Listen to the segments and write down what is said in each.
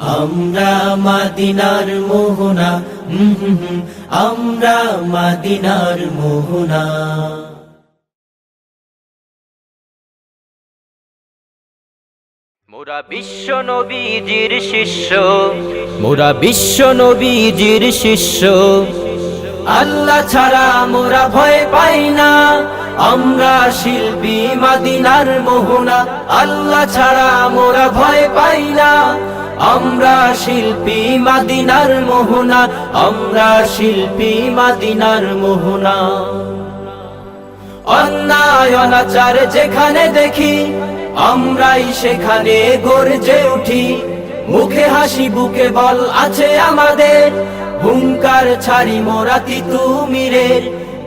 আমরা মদিনার মোহনা, আমরা মদিনার মোহনা। মোরা বিশ্ব নবীজির শিষ্য, মোরা বিশ্ব নবীজির শিষ্য। আল্লাহ ছাড়া মোরা ভয় পাই না, আমরা শিল্পী মদিনার মোহনা। আল্লাহ ছাড়া মোরা ভয় পাই না, আমরা শিল্পী মদিনার মোহনা, আমরা শিল্পী মদিনার মোহনা। অন্যায় অনাচার যেখানে দেখি, আমরাই সেখানে গর্জে উঠি। মুখে হাসি বুকে বল আছে আমাদের, হুঙ্কার ছাড়ি মোরা তিতুমিরের।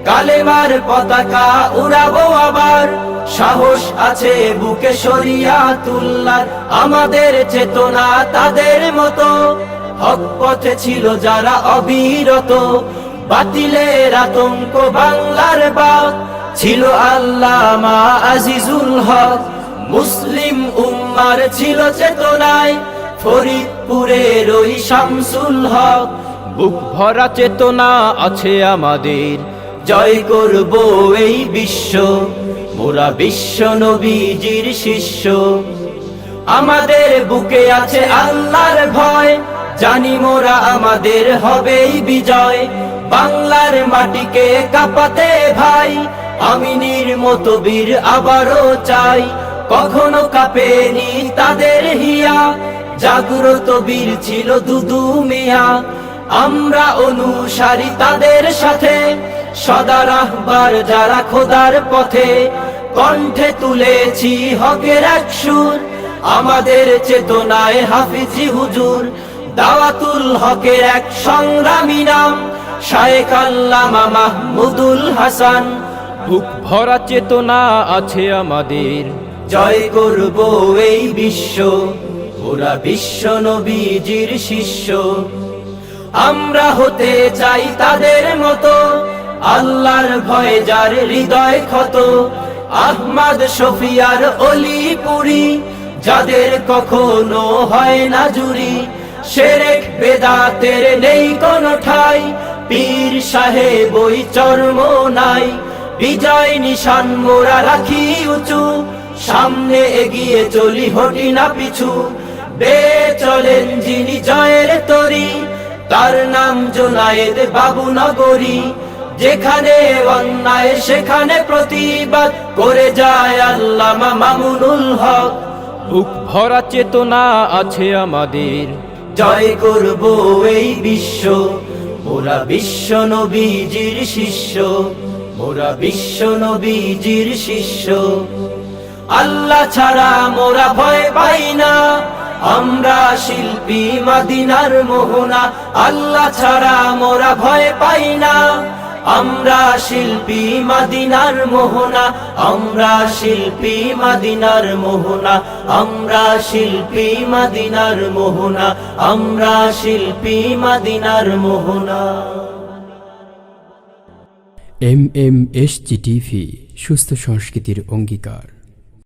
কালেমার পতাকা উড়াবো আবার, সাহস আছে বুকে শরিয়াতুল্লাহর। আমাদের চেতনা তাদের মতো, হক পথে ছিল যারা অবিরত। বাতিলের আতঙ্ক বাংলার বাগ, ছিল আল্লামা আজিজুল হক। মুসলিম উম্মার ছিল চেতনায়, ফরিদপুরের ওই শামসুল হক। বুক ভরা চেতনা আছে আমাদের, জয় করব এই বিশ্ব, মোরা বিশ্ব নবীজির শিষ্য। আমাদের বুকে আছে আল্লাহর ভয়, জানি মোরা আমাদের হবেই বিজয়। বাংলার মাটিকে কাঁপাতে ভাই, আমিনীর মতো বীর আবারও চাই। কখনো কাঁপেনি তাদের হিয়া, জাগ্রত বীর ছিল দুদু মিয়া। আমরা অনুসারী তাদের সাথে, সদা রাহবার যারা খোদার পথে। কণ্ঠে তুলেছি হকের এক সুর, আমাদের চেতনায় হাফিজি হুজুর। দাওয়াতুল হকের এক সংগ্রামী নাম, শায়েখ আল্লামা মাহমুদুল হাসান। বুক ভরা চেতনা আছে আমাদের, জয় করব এই বিশ্ব, ওরা বিশ্ব নবীজির শিষ্য। আমরা হতে চাই তাদের মতো, আল্লাহর ভয়ে যার হৃদয় ক্ষত। আহমদ শফিয়ার অলিপুরি, যাদের কখনো হয় না জুরি। শিরক বেদাতের নেই কোনো ঠাই, পীর সাহেব ওই চর্ম নাই। বিজয় নিশান মোরা রাখি উঁচু, সামনে এগিয়ে চলি হটি না পিছু। বে চলেন যিনি জয়ের তরি, তার নাম জুনায়েদ বাবু নগরী। যেখানে অন্যায় সেখানে প্রতিবাদ করে যায় আল্লামা মামুনুল হক। বুক ভরা চেতনা আছে আমাদের, জয় করব এই বিশ্ব, মোরা বিশ্ব নবীজির শিষ্য, মোরা বিশ্ব নবীজির শিষ্য। আল্লাহ ছাড়া মোরা ভয় পাই না, আমরা শিল্পী মদিনার মোহনা। আল্লাহ ছাড়া মোরা ভয় পাই না, আমরা শিল্পী মদিনার মোহনা। আমরা শিল্পী মদিনার মোহনা, আমরা শিল্পী মদিনার মোহনা, আমরা শিল্পী মদিনার মোহনা। MMSG টিভি, সুস্থ সংস্কৃতির অঙ্গীকার।